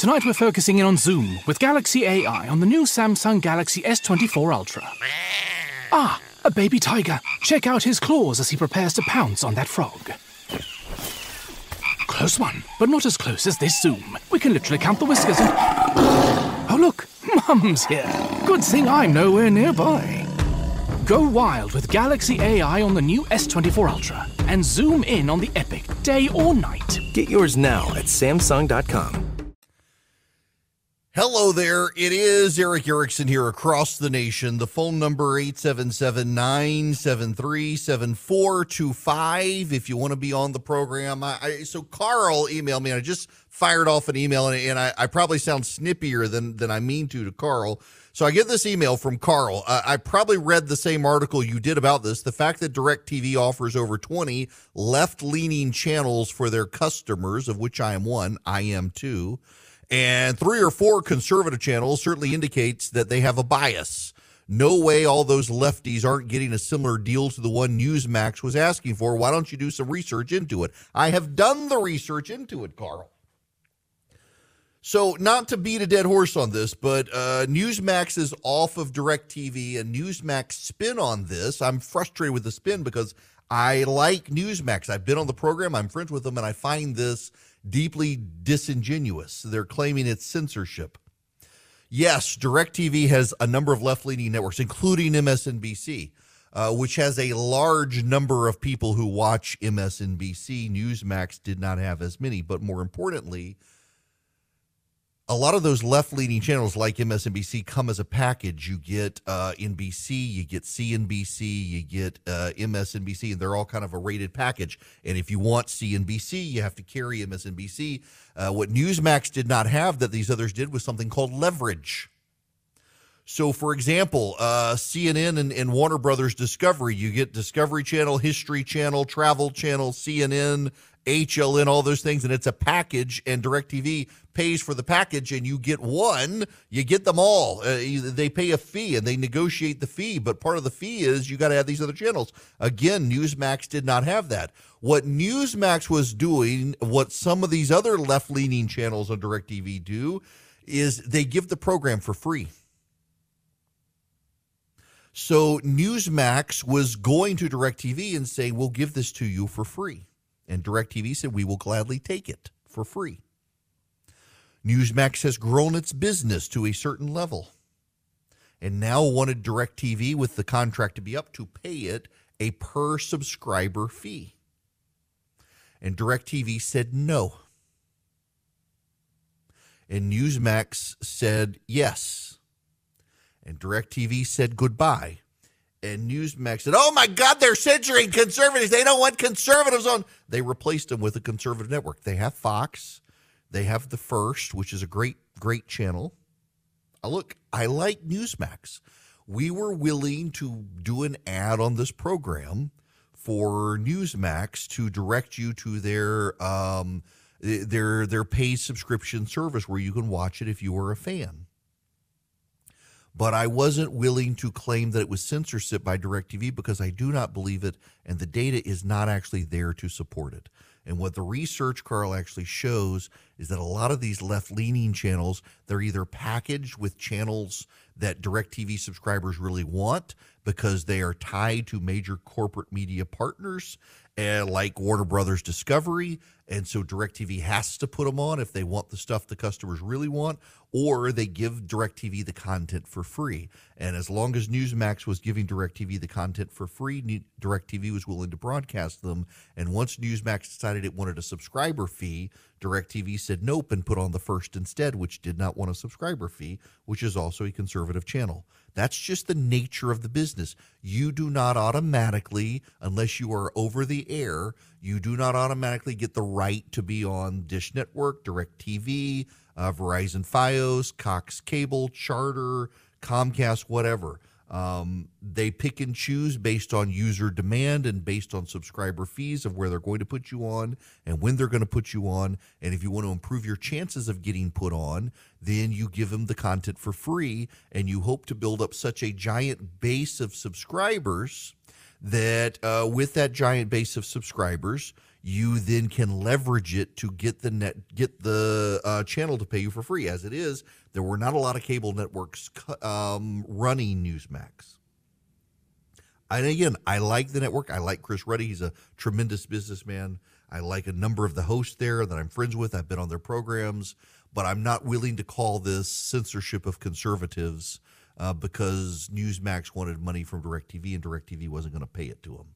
Tonight we're focusing in on Zoom with Galaxy AI on the new Samsung Galaxy S24 Ultra. Ah, a baby tiger. Check out his claws as he prepares to pounce on that frog. Close one, but not as close as this Zoom. We can literally count the whiskers and... Oh look, Mum's here. Good thing I'm nowhere nearby. Go wild with Galaxy AI on the new S24 Ultra and zoom in on the epic day or night. Get yours now at Samsung.com. Hello there. It is Eric Erickson here across the nation. The phone number 877-973-7425 if you want to be on the program. So Carl emailed me, and I just fired off an email, and I probably sound snippier than I mean to Carl. So I get this email from Carl. I probably read the same article you did about this. The fact that DirecTV offers over 20 left-leaning channels for their customers, of which I am one, I am too, and 3 or 4 conservative channels certainly indicates that they have a bias. No way all those lefties aren't getting a similar deal to the one Newsmax was asking for. Why don't you do some research into it? I have done the research into it, Carl. So not to beat a dead horse on this, but Newsmax is off of DirecTV, and Newsmax spin on this. I'm frustrated with the spin because I like Newsmax. I've been on the program. I'm friends with them, and I find this deeply disingenuous. They're claiming it's censorship. Yes, DirecTV has a number of left-leaning networks, including MSNBC, which has a large number of people who watch MSNBC. Newsmax did not have as many, but more importantly, a lot of those left-leaning channels like MSNBC come as a package. You get NBC, you get CNBC, you get MSNBC, and they're all kind of a rated package. And if you want CNBC, you have to carry MSNBC. What Newsmax did not have that these others did was something called leverage. So, for example, CNN and Warner Brothers Discovery, you get Discovery Channel, History Channel, Travel Channel, CNN, HLN, all those things, and it's a package, and DirecTV pays for the package, and you get one, you get them all. They pay a fee, and they negotiate the fee, but part of the fee is you got to have these other channels. Again, Newsmax did not have that. What Newsmax was doing, what some of these other left-leaning channels on DirecTV do, is they give the program for free. So Newsmax was going to DirecTV and saying, we'll give this to you for free. And DirecTV said, we will gladly take it for free. Newsmax has grown its business to a certain level and now wanted DirecTV, with the contract to be up, to pay it a per subscriber fee. And DirecTV said no. And Newsmax said yes. And DirecTV said goodbye. And Newsmax said, oh, my God, they're censoring conservatives. They don't want conservatives on. They replaced them with a conservative network. They have Fox. They have The First, which is a great, great channel. Look, I like Newsmax. We were willing to do an ad on this program for Newsmax to direct you to their paid subscription service where you can watch it if you were a fan. But I wasn't willing to claim that it was censorship by DirecTV because I do not believe it, and the data is not actually there to support it. And what the research, Carl, actually shows is that a lot of these left-leaning channels, they're either packaged with channels that DirecTV subscribers really want because they are tied to major corporate media partners like Warner Brothers Discovery, and so DirecTV has to put them on if they want the stuff the customers really want, or they give DirecTV the content for free. And as long as Newsmax was giving DirecTV the content for free, DirecTV was willing to broadcast them. And once Newsmax decided it wanted a subscriber fee, DirecTV said nope and put on The First instead, which did not want a subscriber fee, which is also a conservative channel. That's just the nature of the business. You do not automatically, unless you are over the air, you do not automatically get the right to be on Dish Network, DirecTV, Verizon Fios, Cox Cable, Charter, Comcast, whatever. They pick and choose based on user demand and based on subscriber fees of where they're going to put you on and when they're going to put you on. And if you want to improve your chances of getting put on, then you give them the content for free, and you hope to build up such a giant base of subscribers that with that giant base of subscribers, you then can leverage it to get the channel to pay you for free. As it is, there were not a lot of cable networks running Newsmax. And again, I like the network. I like Chris Ruddy. He's a tremendous businessman. I like a number of the hosts there that I'm friends with. I've been on their programs, but I'm not willing to call this censorship of conservatives because Newsmax wanted money from DirecTV and DirecTV wasn't going to pay it to them,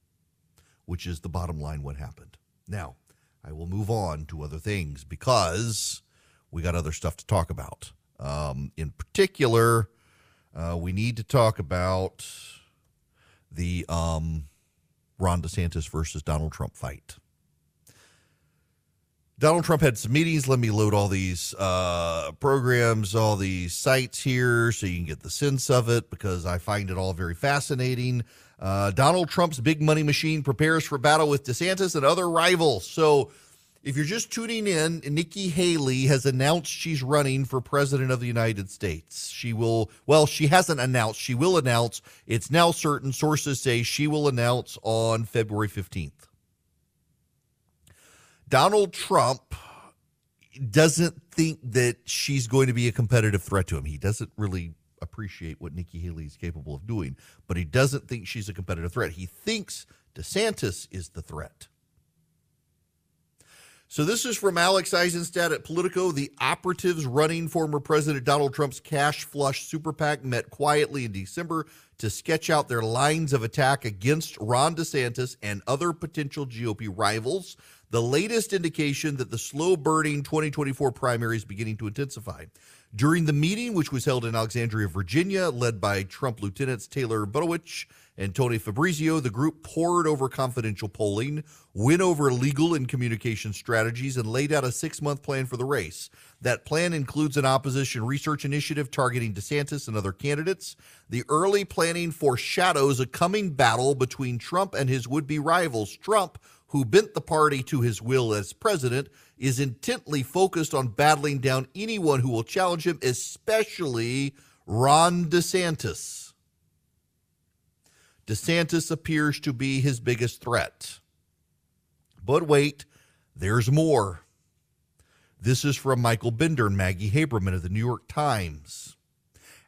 which is the bottom line what happened. Now, I will move on to other things because we got other stuff to talk about. In particular, we need to talk about the Ron DeSantis versus Donald Trump fight. Donald Trump had some meetings. Let me load all these programs, all these sites here so you can get the sense of it because I find it all very fascinating. Donald Trump's big money machine prepares for battle with DeSantis and other rivals. So if you're just tuning in, Nikki Haley has announced she's running for president of the United States. She hasn't announced. She will announce. It's now certain. Sources say she will announce on February 15th. Donald Trump doesn't think that she's going to be a competitive threat to him. He doesn't really appreciate what Nikki Haley is capable of doing, but he doesn't think she's a competitive threat. He thinks DeSantis is the threat. So this is from Alex Eisenstadt at Politico. The operatives running former President Donald Trump's cash flush super PAC met quietly in December to sketch out their lines of attack against Ron DeSantis and other potential GOP rivals. The latest indication that the slow-burning 2024 primary is beginning to intensify. During the meeting, which was held in Alexandria, Virginia, led by Trump Lieutenants Taylor Budowich and Tony Fabrizio, the group pored over confidential polling, went over legal and communication strategies, and laid out a 6-month plan for the race. That plan includes an opposition research initiative targeting DeSantis and other candidates. The early planning foreshadows a coming battle between Trump and his would-be rivals. Trump, who bent the party to his will as president, is intently focused on battling down anyone who will challenge him, especially Ron DeSantis. DeSantis appears to be his biggest threat. But wait, there's more. This is from Michael Bender and Maggie Haberman of the New York Times.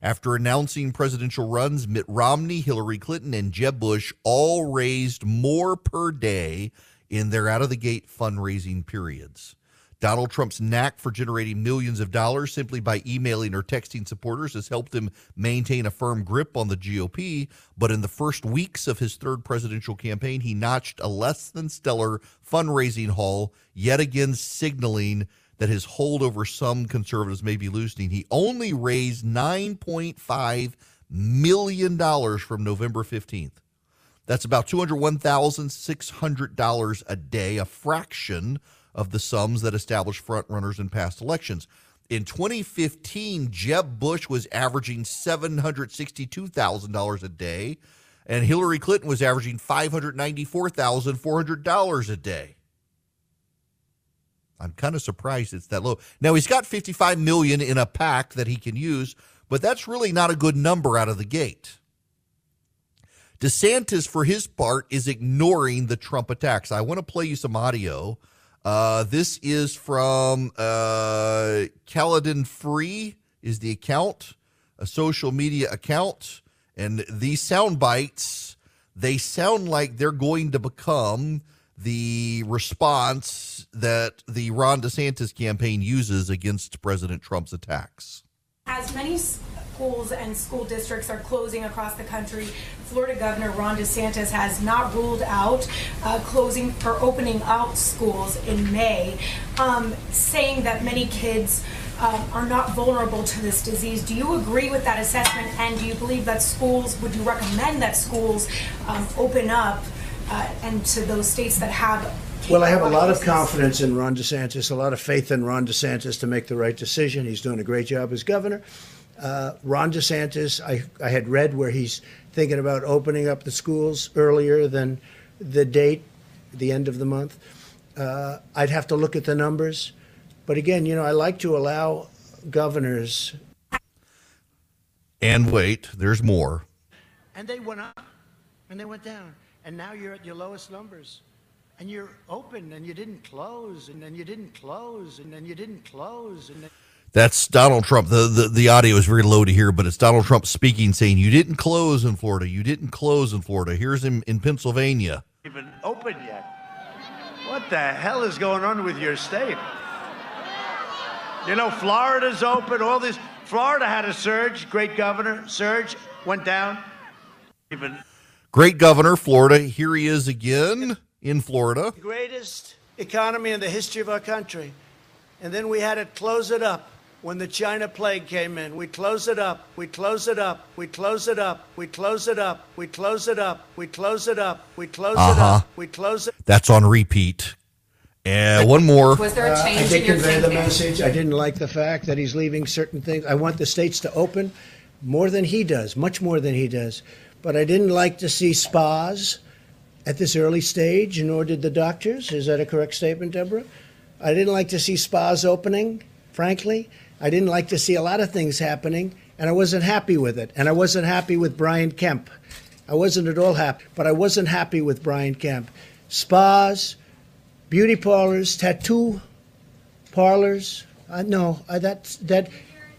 After announcing presidential runs, Mitt Romney, Hillary Clinton, and Jeb Bush all raised more per day in their out-of-the-gate fundraising periods. Donald Trump's knack for generating millions of dollars simply by emailing or texting supporters has helped him maintain a firm grip on the GOP, but in the first weeks of his third presidential campaign, he notched a less than stellar fundraising haul, yet again signaling that his hold over some conservatives may be loosening. He only raised $9.5 million from November 15th. That's about $201,600 a day, a fraction of the sums that established frontrunners in past elections. In 2015, Jeb Bush was averaging $762,000 a day, and Hillary Clinton was averaging $594,400 a day. I'm kind of surprised it's that low. Now, he's got $55 million in a PAC that he can use, but that's really not a good number out of the gate. DeSantis, for his part, is ignoring the Trump attacks. I want to play you some audio. This is from Caledon Free is the account, a social media account. And these sound bites, they sound like they're going to become the response that the Ron DeSantis campaign uses against President Trump's attacks. As many schools and school districts are closing across the country, Florida Governor Ron DeSantis has not ruled out closing or opening out schools in May, saying that many kids are not vulnerable to this disease. Do you agree with that assessment? And do you believe that would you recommend that schools open up and to those states that have? Well, I have a lot of confidence in Ron DeSantis, a lot of faith in Ron DeSantis to make the right decision. He's doing a great job as governor. Ron DeSantis, I had read where he's thinking about opening up the schools earlier than the date, the end of the month. I'd have to look at the numbers. But again, I like to allow governors. And wait, there's more. And they went up and they went down. And now you're at your lowest numbers And you're open, and you didn't close, and then you didn't close, and then you didn't close, and then... That's Donald Trump. The audio is very low to hear, but it's Donald Trump speaking, saying, you didn't close in Florida. You didn't close in Florida. Here's him in Pennsylvania. Even open yet. What the hell is going on with your state? You know, Florida's open, all this. Florida had a surge, great governor, surge, went down. Great governor, Florida. Here he is again in Florida. The greatest economy in the history of our country. And then we had to close it up when the China plague came in. We close it up, we close it up, we close it up, we close it up, we close it up, we close it up, we close it up, we close it. That's on repeat. And one more. Was there a change I did in your convey the thinking? message. I didn't like the fact that he's leaving certain things. I want the states to open more than he does, much more than he does. But I didn't like to see spas at this early stage, nor did the doctors. Is that a correct statement, Deborah? I didn't like to see spas opening, frankly. I didn't like to see a lot of things happening, and I wasn't happy with it. And I wasn't happy with Brian Kemp. I wasn't at all happy, but I wasn't happy with Brian Kemp. Spas, beauty parlors, tattoo parlors. That.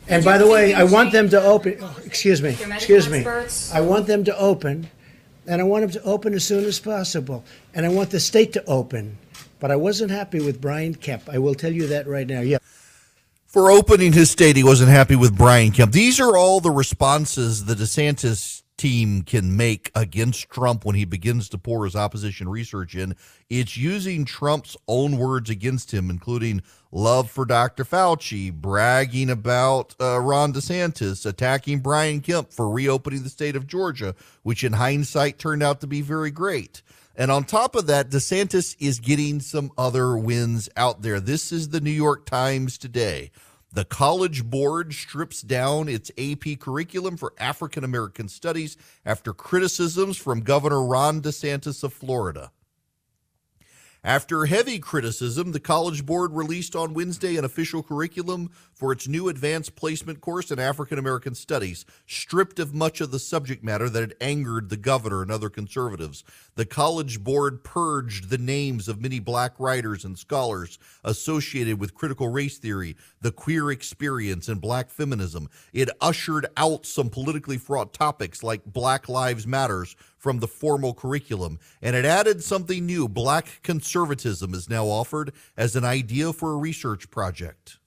And by the way, I want them to open. Oh, excuse me. I want them to open, and I want them to open as soon as possible. And I want the state to open. But I wasn't happy with Brian Kemp. I will tell you that right now. Yeah. For opening his state, he wasn't happy with Brian Kemp. These are all the responses the DeSantis team can make against Trump when he begins to pour his opposition research in. It's using Trump's own words against him, including love for Dr. Fauci, bragging about Ron DeSantis, attacking Brian Kemp for reopening the state of Georgia, which in hindsight turned out to be very great. And on top of that, DeSantis is getting some other wins out there. This is the New York Times today. The College Board strips down its AP curriculum for African American studies after criticisms from Governor Ron DeSantis of Florida. After heavy criticism, the College Board released on Wednesday an official curriculum for its new advanced placement course in African American studies, stripped of much of the subject matter that had angered the governor and other conservatives. The College Board purged the names of many black writers and scholars associated with critical race theory, the queer experience, and black feminism. It ushered out some politically fraught topics like Black Lives Matters from the formal curriculum, and it added something new. Black conservatism is now offered as an idea for a research project.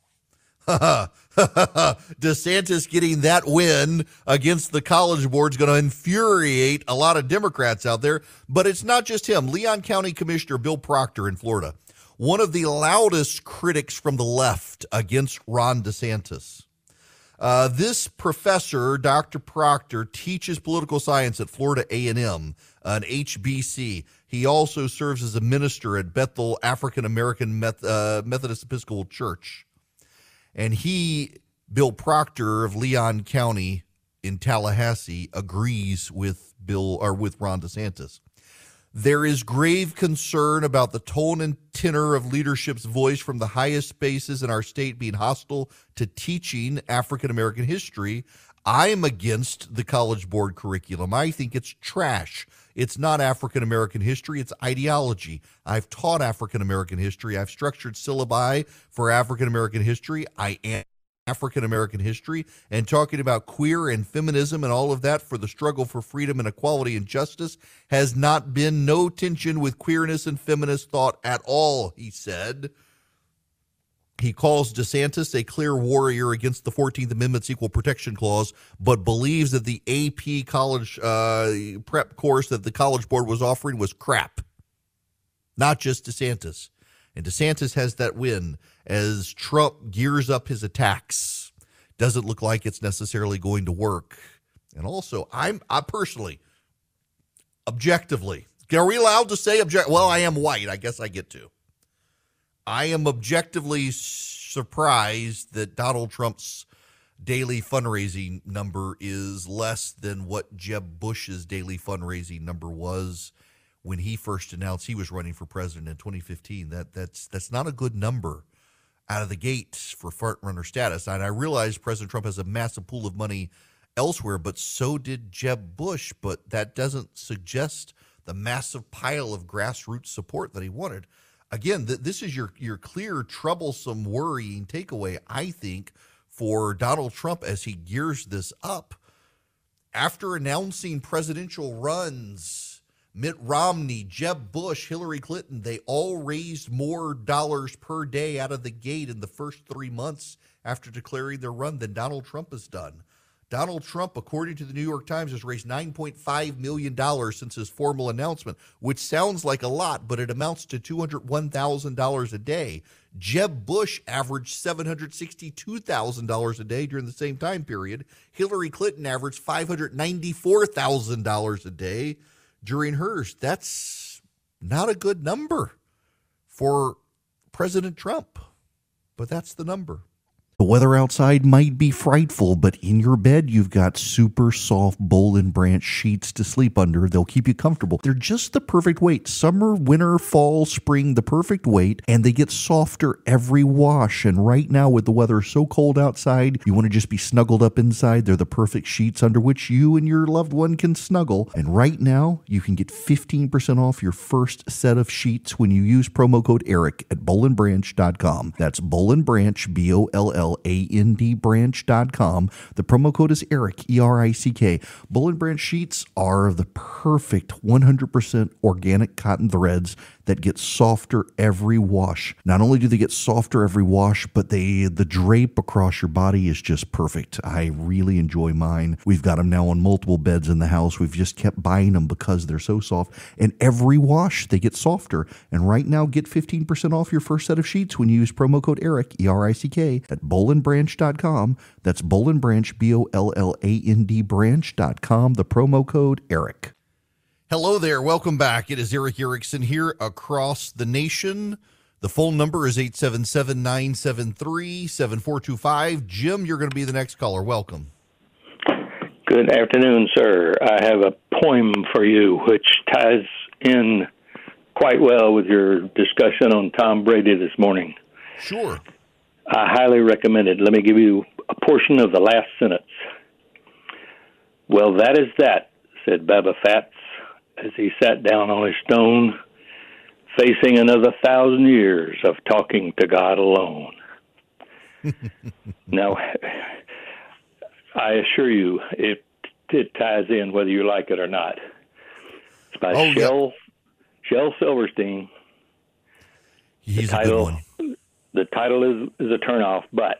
DeSantis getting that win against the College Board is going to infuriate a lot of Democrats out there, but it's not just him. Leon County Commissioner Bill Proctor in Florida, one of the loudest critics from the left against Ron DeSantis. This professor, Dr. Proctor, teaches political science at Florida A&M, an HBC. He also serves as a minister at Bethel African American Methodist Episcopal Church. And he, Bill Proctor of Leon County in Tallahassee, agrees with Ron DeSantis. There is grave concern about the tone and tenor of leadership's voice from the highest spaces in our state being hostile to teaching African American history. I am against the College Board curriculum. I think it's trash. It's not African American history, it's ideology. I've taught African American history. I've structured syllabi for African American history. I am African American history, and talking about queer and feminism and all of that for the struggle for freedom and equality and justice has not been no tension with queerness and feminist thought at all, he said. He calls DeSantis a clear warrior against the 14th Amendment's Equal Protection Clause, but believes that the AP college prep course that the College Board was offering was crap. Not just DeSantis. And DeSantis has that win as Trump gears up his attacks. Doesn't look like it's necessarily going to work. And also, I personally, objectively, are we allowed to say well, I am white. I guess I get to. I am objectively surprised that Donald Trump's daily fundraising number is less than what Jeb Bush's daily fundraising number was when he first announced he was running for president in 2015. That's not a good number out of the gate for front runner status. And I realize President Trump has a massive pool of money elsewhere, but so did Jeb Bush. But that doesn't suggest the massive pile of grassroots support that he wanted. Again, this is your clear, troublesome, worrying takeaway, I think, for Donald Trump as he gears this up. After announcing presidential runs, Mitt Romney, Jeb Bush, Hillary Clinton, they all raised more dollars per day out of the gate in the first 3 months after declaring their run than Donald Trump has done. Donald Trump, according to the New York Times, has raised $9.5 million since his formal announcement, which sounds like a lot, but it amounts to $201,000 a day. Jeb Bush averaged $762,000 a day during the same time period. Hillary Clinton averaged $594,000 a day during hers. That's not a good number for President Trump, but that's the number. The weather outside might be frightful, but in your bed, you've got super soft Boll and Branch sheets to sleep under. They'll keep you comfortable. They're just the perfect weight. Summer, winter, fall, spring, the perfect weight, and they get softer every wash. And right now, with the weather so cold outside, you want to just be snuggled up inside. They're the perfect sheets under which you and your loved one can snuggle. And right now, you can get 15% off your first set of sheets when you use promo code ERIC at bollandbranch.com. That's Boll and Branch, BOLLAND branch.com. The promo code is ERIC, E-R-I-C-K. Boll and Branch sheets are the perfect 100% organic cotton threads that get softer every wash. Not only do they get softer every wash, but the drape across your body is just perfect. I really enjoy mine. We've got them now on multiple beds in the house. We've just kept buying them because they're so soft. And every wash, they get softer. And right now, get 15% off your first set of sheets when you use promo code ERIC, E-R-I-C-K, at bollandbranch.com. That's Boll and Branch, BOLLAND branch.com. The promo code ERIC. Hello there. Welcome back. It is Eric Erickson here across the nation. The phone number is 877-973-7425. Jim, you're going to be the next caller. Welcome. Good afternoon, sir. I have a poem for you which ties in quite well with your discussion on Tom Brady this morning. Sure. I highly recommend it. Let me give you a portion of the last sentence. Well, that is that, said Baba Fats, as he sat down on his stone, facing another 1,000 years of talking to God alone. Now, I assure you, it ties in whether you like it or not. It's by Shel Silverstein. He's a good one. The title is a turnoff, but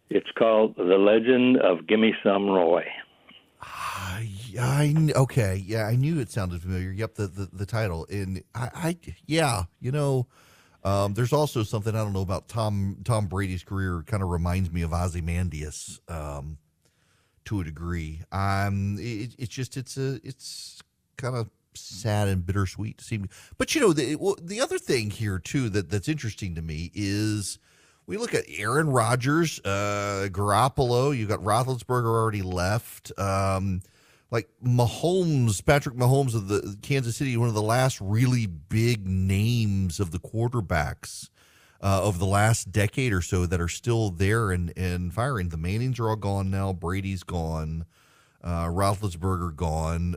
it's called The Legend of Gimme Some Roy. Okay, yeah, I knew it sounded familiar. Yep, the title, and there's also something I don't know about Tom Brady's career. Kind of reminds me of Ozymandias to a degree. It's kind of sad and bittersweet to see. But the other thing here too that's interesting to me is we look at Aaron Rodgers, Garoppolo. You got Roethlisberger already left. Like Patrick Mahomes of the Kansas City, one of the last really big names of the quarterbacks of the last decade or so that are still there and firing. The Mannings are all gone now. Brady's gone. Roethlisberger gone.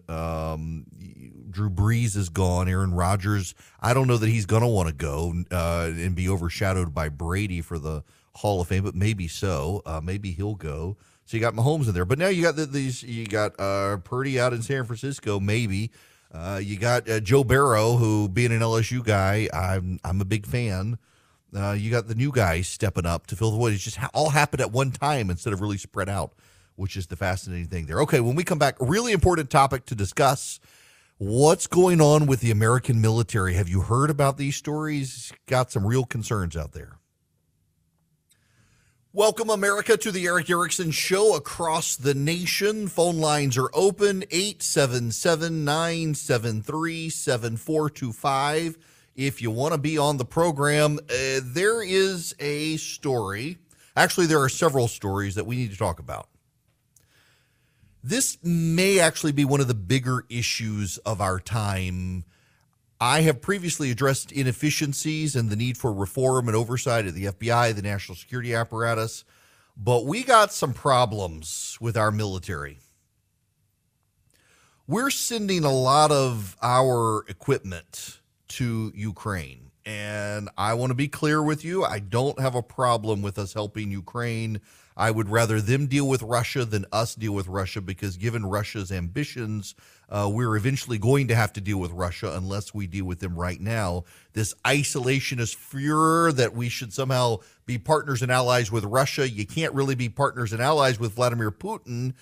Drew Brees is gone. Aaron Rodgers, I don't know that he's going to want to go and be overshadowed by Brady for the Hall of Fame, but maybe so. Maybe he'll go. So you got Mahomes in there, but now you got you got Purdy out in San Francisco. Maybe you got Joe Burrow, who being an LSU guy, I'm a big fan. You got the new guys stepping up to fill the void. It's just all happened at one time instead of really spread out, which is the fascinating thing there. Okay, when we come back, a really important topic to discuss. What's going on with the American military? Have you heard about these stories? Got some real concerns out there. Welcome, America, to the Eric Erickson Show across the nation. Phone lines are open, 877-973-7425. If you want to be on the program, there is a story. Actually, there are several stories that we need to talk about. This may actually be one of the bigger issues of our time. I have previously addressed inefficiencies and the need for reform and oversight of the FBI, the national security apparatus, but we got some problems with our military. we're sending a lot of our equipment to Ukraine. And I want to be clear with you. I don't have a problem with us helping Ukraine. I would rather them deal with Russia than us deal with Russia, because given Russia's ambitions, we're eventually going to have to deal with Russia unless we deal with them right now. This isolationist furor that we should somehow be partners and allies with Russia. You can't really be partners and allies with Vladimir Putin.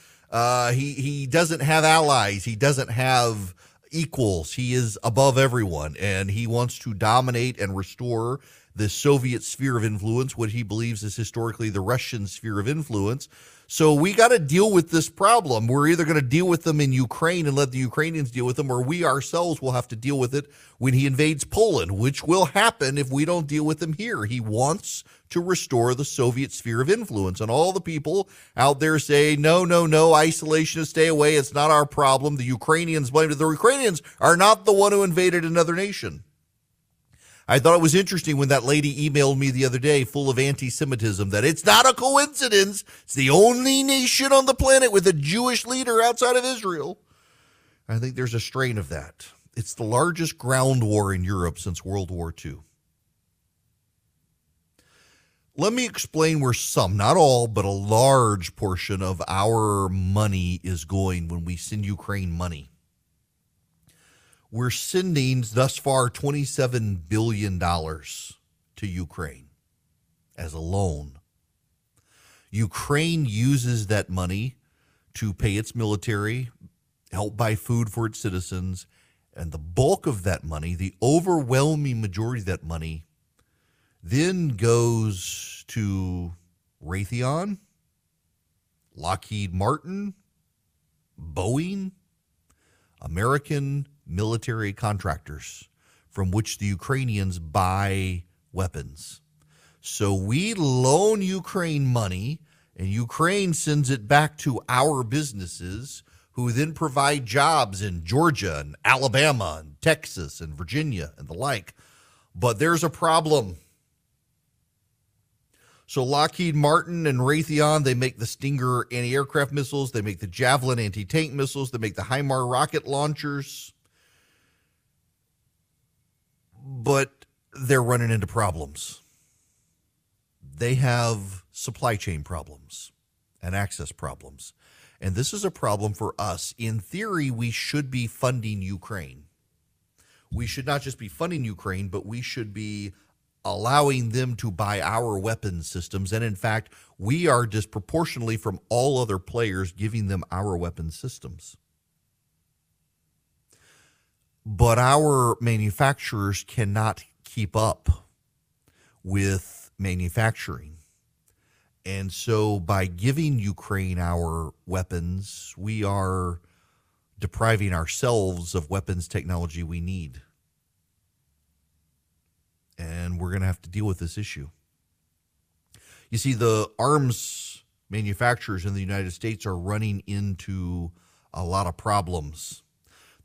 He doesn't have allies. He doesn't have equals. He is above everyone, and he wants to dominate and restore the Soviet sphere of influence, what he believes is historically the Russian sphere of influence. So we got to deal with this problem. We're either going to deal with them in Ukraine and let the Ukrainians deal with them, or we ourselves will have to deal with it when he invades Poland, which will happen if we don't deal with him here. He wants to restore the Soviet sphere of influence. And all the people out there say, no, isolationists, stay away. It's not our problem. The Ukrainians blame it. The Ukrainians are not the one who invaded another nation. I thought it was interesting when that lady emailed me the other day full of anti-Semitism that it's not a coincidence. It's the only nation on the planet with a Jewish leader outside of Israel. I think there's a strain of that. It's the largest ground war in Europe since World War II. Let me explain where some, not all, but a large portion of our money is going when we send Ukraine money. We're sending thus far $27 billion to Ukraine as a loan. Ukraine uses that money to pay its military, help buy food for its citizens, and the bulk of that money, the overwhelming majority of that money, then goes to Raytheon, Lockheed Martin, Boeing, American military contractors from which the Ukrainians buy weapons. So we loan Ukraine money, and Ukraine sends it back to our businesses, who then provide jobs in Georgia and Alabama and Texas and Virginia and the like. But there's a problem. So Lockheed Martin and Raytheon, they make the Stinger anti-aircraft missiles, they make the Javelin anti-tank missiles, they make the HIMARS rocket launchers. But they're running into problems. They have supply chain problems and access problems. And this is a problem for us. In theory, we should be funding Ukraine. We should not just be funding Ukraine, but we should be allowing them to buy our weapons systems. And in fact, we are disproportionately from all other players giving them our weapons systems. But our manufacturers cannot keep up with manufacturing. And so by giving Ukraine our weapons, we are depriving ourselves of weapons technology we need. And we're going to have to deal with this issue. You see, the arms manufacturers in the United States are running into a lot of problems.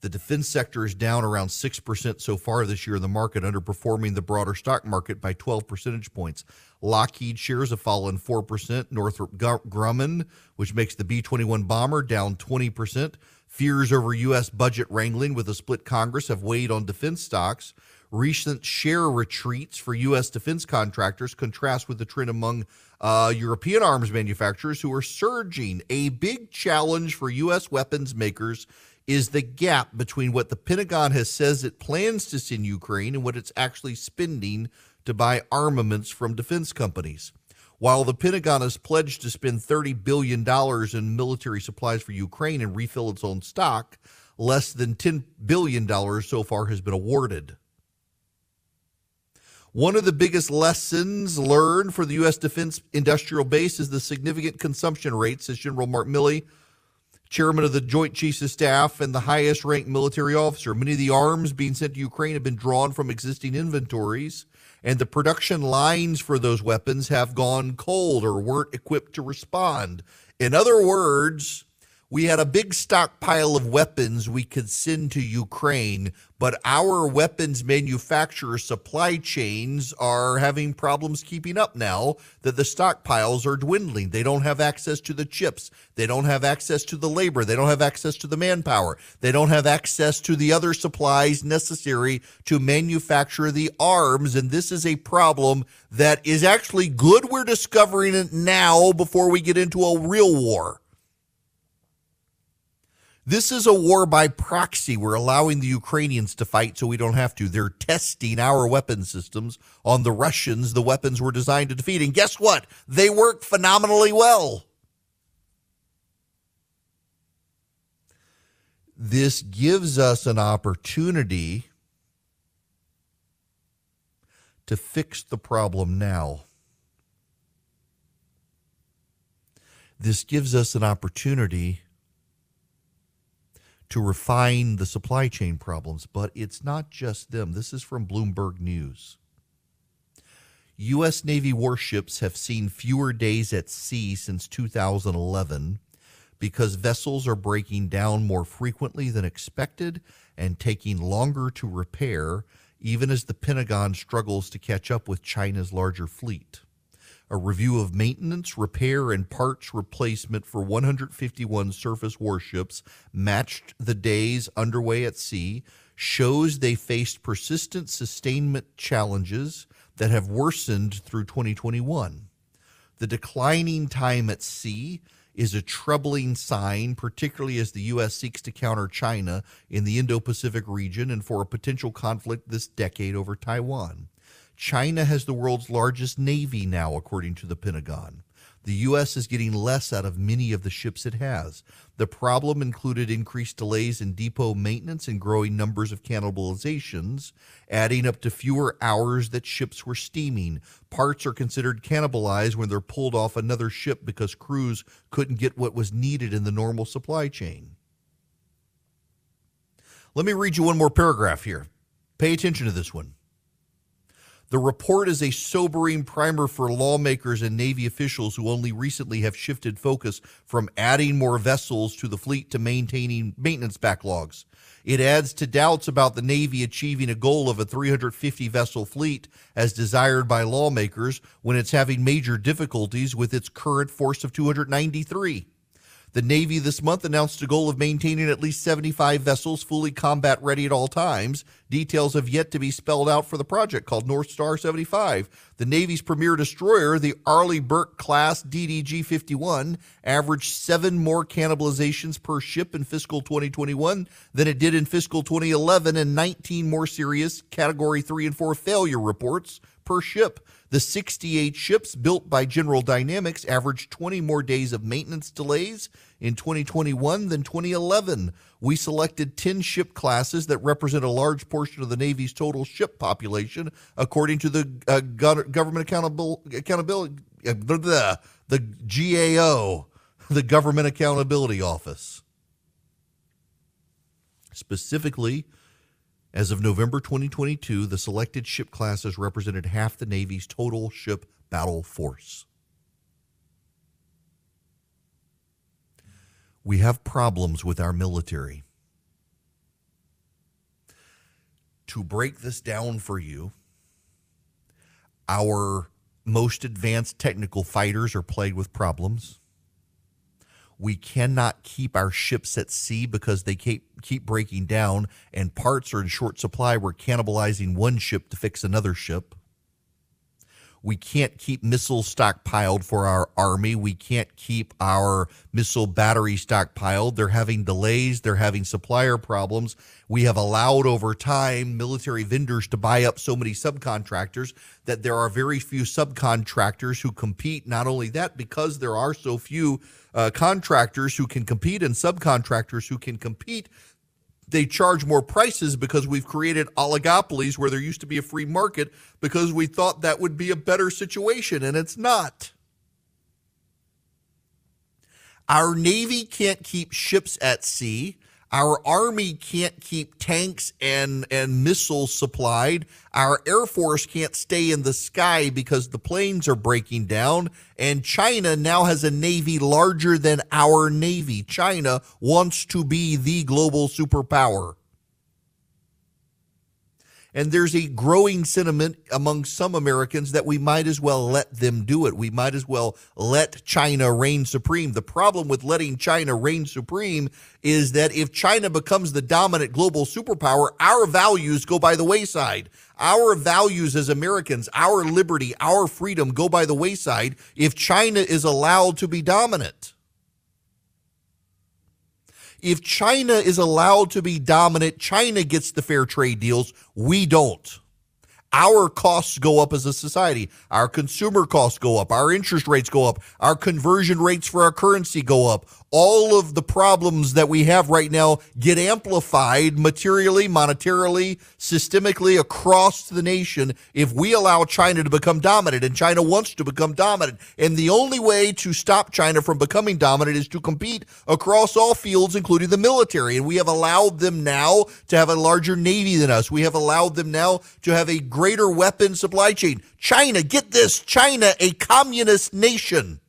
The defense sector is down around 6% so far this year in the market, underperforming the broader stock market by 12 percentage points. Lockheed shares have fallen 4%. Northrop Grumman, which makes the B-21 bomber, down 20%. Fears over U.S. budget wrangling with a split Congress have weighed on defense stocks. Recent share retreats for U.S. defense contractors contrast with the trend among European arms manufacturers who are surging. A big challenge for U.S. weapons makers is the gap between what the Pentagon has says it plans to send Ukraine and what it's actually spending to buy armaments from defense companies. While the Pentagon has pledged to spend $30 billion in military supplies for Ukraine and refill its own stock, less than $10 billion so far has been awarded. One of the biggest lessons learned for the U.S. defense industrial base is the significant consumption rate, says General Mark Milley, chairman of the Joint Chiefs of Staff and the highest ranked military officer. Many of the arms being sent to Ukraine have been drawn from existing inventories, and the production lines for those weapons have gone cold or weren't equipped to respond. In other words, We had a big stockpile of weapons we could send to Ukraine, but our weapons manufacturer supply chains are having problems keeping up now that the stockpiles are dwindling. They don't have access to the chips. They don't have access to the labor. They don't have access to the manpower. They don't have access to the other supplies necessary to manufacture the arms. And this is a problem that is actually good. We're discovering it now before we get into a real war. This is a war by proxy. We're allowing the Ukrainians to fight so we don't have to. They're testing our weapon systems on the Russians, the weapons were designed to defeat. And guess what? They work phenomenally well. This gives us an opportunity to fix the problem now. This gives us an opportunity to refine the supply chain problems, but it's not just them. This is from Bloomberg News. U.S. Navy warships have seen fewer days at sea since 2011 because vessels are breaking down more frequently than expected and taking longer to repair, even as the Pentagon struggles to catch up with China's larger fleet. A review of maintenance, repair, and parts replacement for 151 surface warships matched the days underway at sea, shows they faced persistent sustainment challenges that have worsened through 2021. The declining time at sea is a troubling sign, particularly as the U.S. seeks to counter China in the Indo-Pacific region and for a potential conflict this decade over Taiwan. China has the world's largest navy now, according to the Pentagon. The U.S. is getting less out of many of the ships it has. The problem included increased delays in depot maintenance and growing numbers of cannibalizations, adding up to fewer hours that ships were steaming. Parts are considered cannibalized when they're pulled off another ship because crews couldn't get what was needed in the normal supply chain. Let me read you one more paragraph here. Pay attention to this one. The report is a sobering primer for lawmakers and Navy officials who only recently have shifted focus from adding more vessels to the fleet to maintaining maintenance backlogs. It adds to doubts about the Navy achieving a goal of a 350-vessel fleet as desired by lawmakers when it's having major difficulties with its current force of 293. The Navy this month announced a goal of maintaining at least 75 vessels fully combat ready at all times. Details have yet to be spelled out for the project called North Star 75. The Navy's premier destroyer, the Arleigh Burke-class EP21, averaged 7 more cannibalizations per ship in fiscal 2021 than it did in fiscal 2011 and 19 more serious Category 3 and 4 failure reports per ship. The 68 ships built by General Dynamics averaged 20 more days of maintenance delays in 2021 than 2011. We selected 10 ship classes that represent a large portion of the Navy's total ship population, according to the Government Accountability, the GAO, the Government Accountability Office. Specifically, as of November 2022, the selected ship classes represented half the Navy's total ship battle force. We have problems with our military. To break this down for you, our most advanced technical fighters are plagued with problems. We cannot keep our ships at sea because they keep breaking down and parts are in short supply. We're cannibalizing one ship to fix another ship. We can't keep missiles stockpiled for our Army. We can't keep our missile battery stockpiled. They're having delays. They're having supplier problems. We have allowed over time military vendors to buy up so many subcontractors that there are very few subcontractors who compete. Not only that, because there are so few contractors who can compete and subcontractors who can compete, they charge more prices because we've created oligopolies where there used to be a free market because we thought that would be a better situation, and it's not. Our Navy can't keep ships at sea. Our Army can't keep tanks and missiles supplied. Our Air Force can't stay in the sky because the planes are breaking down. And China now has a Navy larger than our Navy. China wants to be the global superpower. And there's a growing sentiment among some Americans that we might as well let them do it. We might as well let China reign supreme. The problem with letting China reign supreme is that if China becomes the dominant global superpower, our values go by the wayside. Our values as Americans, our liberty, our freedom go by the wayside if China is allowed to be dominant. If China is allowed to be dominant, China gets the fair trade deals. We don't. Our costs go up as a society. Our consumer costs go up. Our interest rates go up. Our conversion rates for our currency go up. All of the problems that we have right now get amplified materially, monetarily, systemically across the nation if we allow China to become dominant, and China wants to become dominant. And the only way to stop China from becoming dominant is to compete across all fields, including the military. And we have allowed them now to have a larger Navy than us. We have allowed them now to have a greater weapon supply chain. China, get this, China, a communist nation,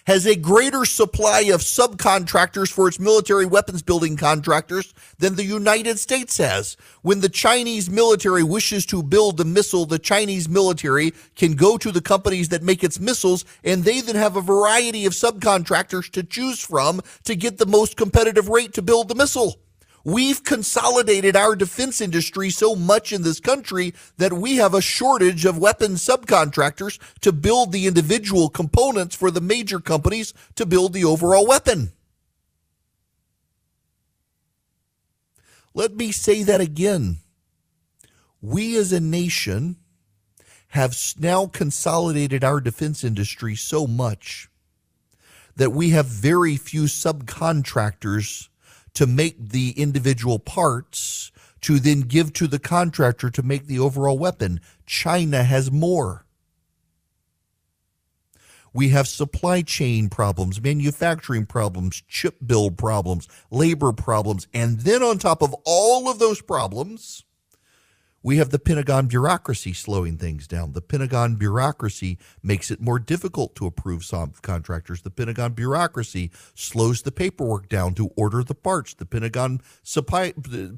has a greater supply of subcontractors for its military weapons building contractors than the United States has. When the Chinese military wishes to build a missile, the Chinese military can go to the companies that make its missiles, and they then have a variety of subcontractors to choose from to get the most competitive rate to build the missile. We've consolidated our defense industry so much in this country that we have a shortage of weapons subcontractors to build the individual components for the major companies to build the overall weapon. Let me say that again. We as a nation have now consolidated our defense industry so much that we have very few subcontractors to make the individual parts to then give to the contractor to make the overall weapon. China has more. We have supply chain problems, manufacturing problems, chip build problems, labor problems, and then on top of all of those problems, we have the Pentagon bureaucracy slowing things down. The Pentagon bureaucracy makes it more difficult to approve subcontractors. The Pentagon bureaucracy slows the paperwork down to order the parts. The Pentagon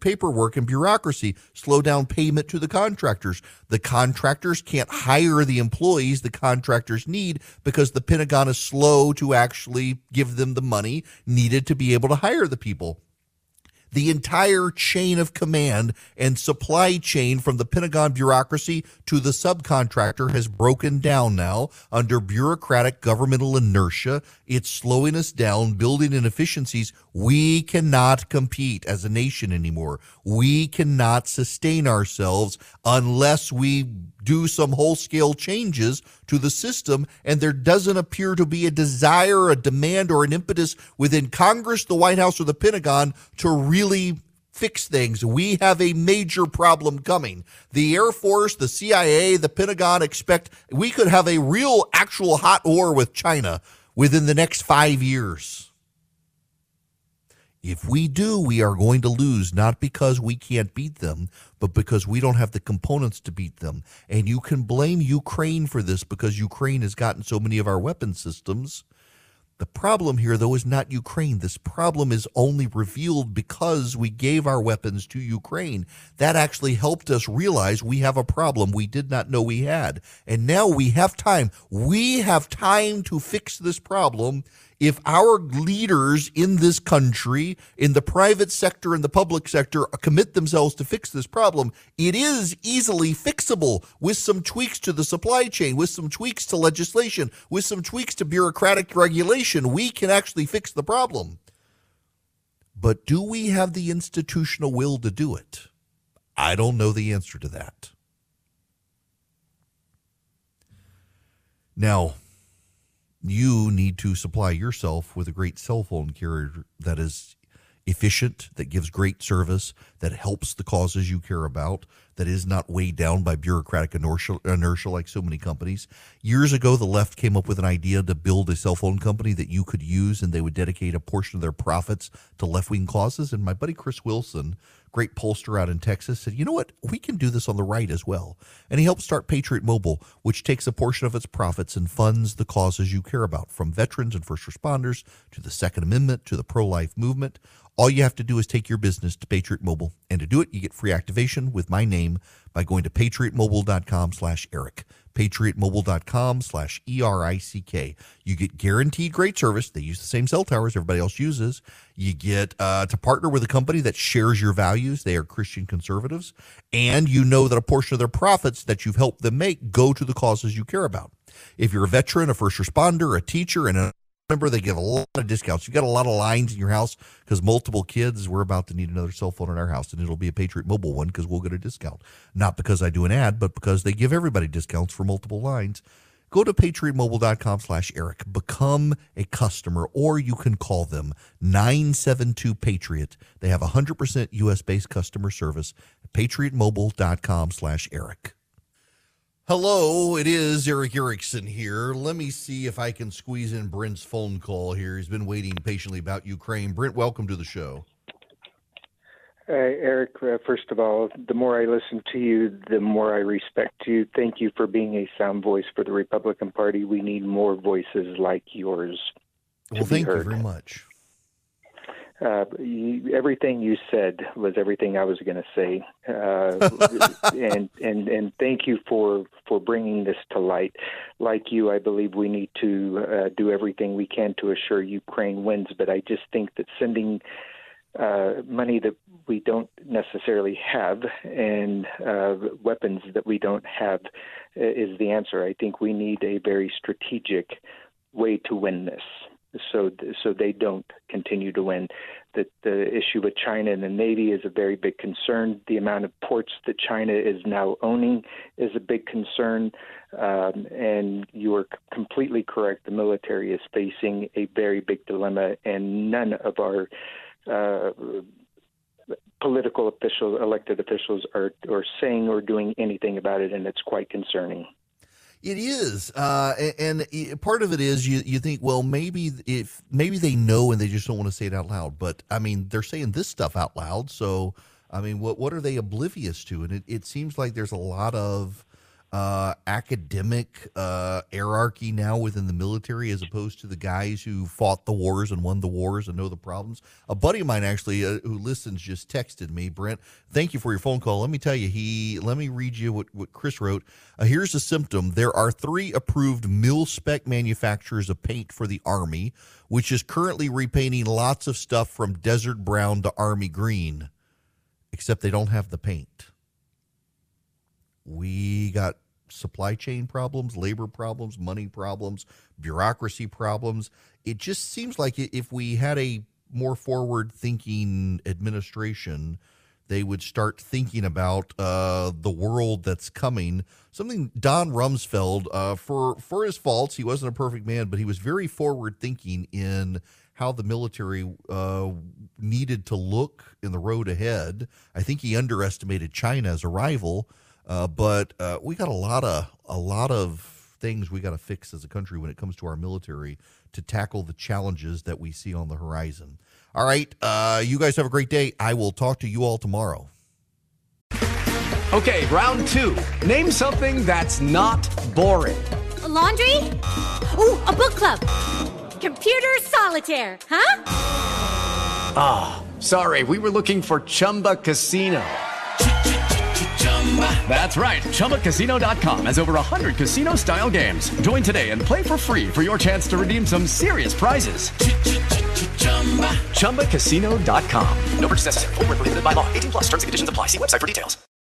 paperwork and bureaucracy slow down payment to the contractors. The contractors can't hire the employees the contractors need because the Pentagon is slow to actually give them the money needed to be able to hire the people. The entire chain of command and supply chain from the Pentagon bureaucracy to the subcontractor has broken down now under bureaucratic governmental inertia. It's slowing us down, building inefficiencies. We cannot compete as a nation anymore. We cannot sustain ourselves unless we do some whole-scale changes to the system, and there doesn't appear to be a desire, a demand, or an impetus within Congress, the White House, or the Pentagon to really fix things. We have a major problem coming. The Air Force, the CIA, the Pentagon expect we could have a real, actual hot war with China within the next 5 years. If we do, we are going to lose, not because we can't beat them, but because we don't have the components to beat them. And you can blame Ukraine for this because Ukraine has gotten so many of our weapon systems. The problem here, though, is not Ukraine. This problem is only revealed because we gave our weapons to Ukraine. That actually helped us realize we have a problem we did not know we had. And now we have time. We have time to fix this problem. If our leaders in this country, in the private sector and the public sector, commit themselves to fix this problem, it is easily fixable with some tweaks to the supply chain, with some tweaks to legislation, with some tweaks to bureaucratic regulation. We can actually fix the problem. But do we have the institutional will to do it? I don't know the answer to that. Now, you need to supply yourself with a great cell phone carrier that is efficient, that gives great service, that helps the causes you care about, that is not weighed down by bureaucratic inertia like so many companies. Years ago, the left came up with an idea to build a cell phone company that you could use, and they would dedicate a portion of their profits to left-wing causes. And my buddy Chris Wilson, great pollster out in Texas, said, you know what, we can do this on the right as well. And he helped start Patriot Mobile, which takes a portion of its profits and funds the causes you care about, from veterans and first responders to the Second Amendment to the pro-life movement. All you have to do is take your business to Patriot Mobile. And to do it, you get free activation with my name by going to patriotmobile.com/Eric. patriotmobile.com/ERICK. You get guaranteed great service. They use the same cell towers everybody else uses. You get to partner with a company that shares your values. They are Christian conservatives. And you know that a portion of their profits that you've helped them make go to the causes you care about. If you're a veteran, a first responder, a teacher, and a member, they give a lot of discounts. You got a lot of lines in your house because multiple kids, we're about to need another cell phone in our house, and it'll be a Patriot Mobile one because we'll get a discount. Not because I do an ad, but because they give everybody discounts for multiple lines. Go to patriotmobile.com/Eric. Become a customer, or you can call them 972-PATRIOT. They have 100% U.S.-based customer service. patriotmobile.com/Eric. Hello, it is Eric Erickson here. Let me see if I can squeeze in Brent's phone call here. He's been waiting patiently about Ukraine. Brent, welcome to the show. Eric, first of all, the more I listen to you, the more I respect you. Thank you for being a sound voice for the Republican Party. We need more voices like yours. Well, thank you very much. Everything you said was everything I was going to say, and thank you for bringing this to light. Like you, I believe we need to do everything we can to assure Ukraine wins. But I just think that sending money that we don't necessarily have and weapons that we don't have is the answer. I think we need a very strategic way to win this. So they don't continue to win. That the issue with China and the Navy is a very big concern. The amount of ports that China is now owning is a big concern. And you are completely correct. The military is facing a very big dilemma, and none of our political officials, elected officials, are saying or doing anything about it, and it's quite concerning. It is, and part of it is you think, well, maybe they know and they just don't want to say it out loud. But I mean, they're saying this stuff out loud, so I mean, what are they oblivious to? And it seems like there's a lot of academic hierarchy now within the military, as opposed to the guys who fought the wars and won the wars and know the problems. A buddy of mine actually who listens just texted me, Brent, thank you for your phone call. Let me tell you, let me read you what Chris wrote. Here's a symptom. There are 3 approved mil-spec manufacturers of paint for the Army, which is currently repainting lots of stuff from desert brown to army green, except they don't have the paint. We got supply chain problems, labor problems, money problems, bureaucracy problems. It just seems like if we had a more forward-thinking administration, they would start thinking about the world that's coming. Something Don Rumsfeld, for his faults, he wasn't a perfect man, but he was very forward-thinking in how the military needed to look in the road ahead. I think he underestimated China as a rival. But we got a lot of things we got to fix as a country when it comes to our military to tackle the challenges that we see on the horizon. All right, you guys have a great day. I will talk to you all tomorrow. Okay, round 2. Name something that's not boring. A laundry? Ooh, a book club. Computer solitaire, huh? Ah, sorry, we were looking for Chumba Casino. That's right. ChumbaCasino.com has over 100 casino-style games. Join today and play for free for your chance to redeem some serious prizes. ChumbaCasino.com. No purchase necessary. Void where prohibited by law. 18+ terms and conditions apply. See website for details.